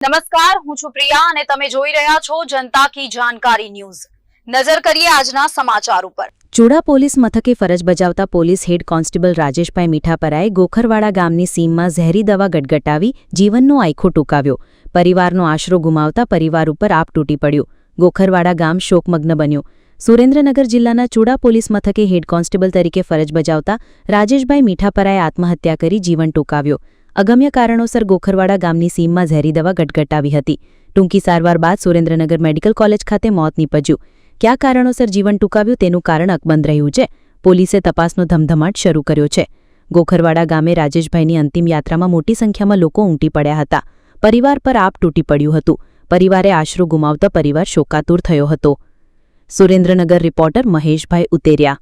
નમસ્કાર, હું છું પ્રિયા અને તમે જોઈ રહ્યા છો જનતા કી જાણકારી ન્યૂઝ। નજર કરીએ આજના સમાચાર ઉપર। ચૂડા પોલીસ મથકે ફરજ બજાવતા પોલીસ હેડ કોન્સ્ટેબલ રાજેશભાઈ મીઠાપરાએ ગોખરવાડા ગામની સીમમાં ઝેરી દવા ગટગટાવી જીવનનો આયખો ટૂંકાવ્યો। પરિવારનો આશરો ગુમાવતા પરિવાર ઉપર આપ તૂટી પડ્યો। ગોખરવાડા ગામ શોકમગ્ન બન્યું। સુરેન્દ્રનગર જિલ્લાના ચૂડા પોલીસ મથકે હેડ કોન્સ્ટેબલ તરીકે ફરજ બજાવતા રાજેશભાઈ મીઠાપરાએ આત્મહત્યા કરી જીવન ટૂંકાવ્યો। અગમ્ય કારણોસર ગોખરવાડા ગામની સીમમાં ઝેરી દવા ગટગટાવી હતી। ટૂંકી સારવાર બાદ સુરેન્દ્રનગર મેડિકલ કોલેજ ખાતે મોત નીપજ્યું। કયા કારણોસર જીવન ટૂંકાવ્યું તેનું કારણ અકબંધ રહ્યું છે। પોલીસે તપાસનો ધમધમાટ શરૂ કર્યો છે। ગોખરવાડા ગામે રાજેશભાઈની અંતિમ યાત્રામાં મોટી સંખ્યામાં લોકો ઉમટી પડ્યા હતા। પરિવાર પર આપ તૂટી પડ્યું હતું। પરિવારે આશરો ગુમાવતા પરિવાર શોકાતુર થયો હતો। સુરેન્દ્રનગર રિપોર્ટર મહેશભાઈ ઉતેરિયા।